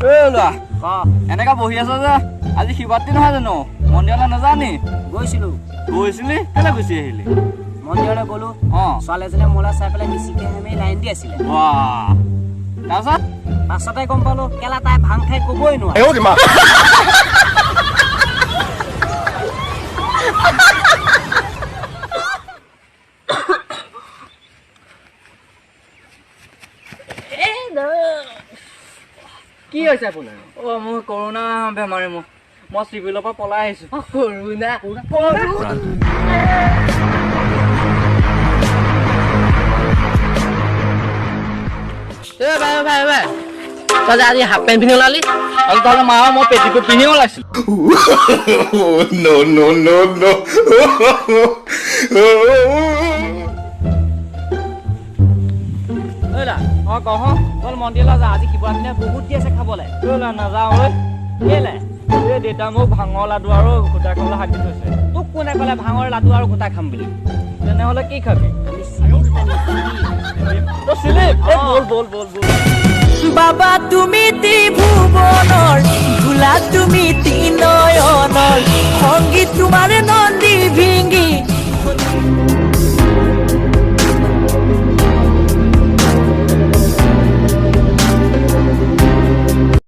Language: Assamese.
লোৱা এনেকা বহি আছ যে আজি শিৱৰাত্ৰি নহয় জানো মন্দিৰলৈ নাযানি গৈছিলি কেলে গুচি আহিলি মন্দিৰলৈ গ'লো ছোৱালী এজনীয়ে মোলা চাই পেলাই মিচিকে আমি লাইন দি আছিলে তাৰপিছত পাছতে গম পালো কেলা তাই ভাং খাই কবই নোৱাৰে কি হৈছে আপোনাৰ মোৰ কৰোণা বেমাৰী মই চিভিলৰ পৰা পলাই আহিছো কৰোণা তই আজি হাফ পেণ্ট পিন্ধি ওলালি আৰু তাহলে মা মই পেটিকোট পিন্ধি ওলাইছিলো কহ তই মন্দিৰলৈ যা আজি শিৱৰাত্ৰি বহুত দি আছে খাবলৈ নাযাওঁ ঐ কেলে এই দেউতা মোক ভাঙৰ লাডু আৰু খুটা খাবলৈ শাকি থৈছে তোক কোনে ক'লে ভাঙৰ লাডু আৰু গোটা খাম বুলি তেনেহ'লে কি খাবি বাবা তুমি ত্ৰিভুৱনৰ ভোলা তুমি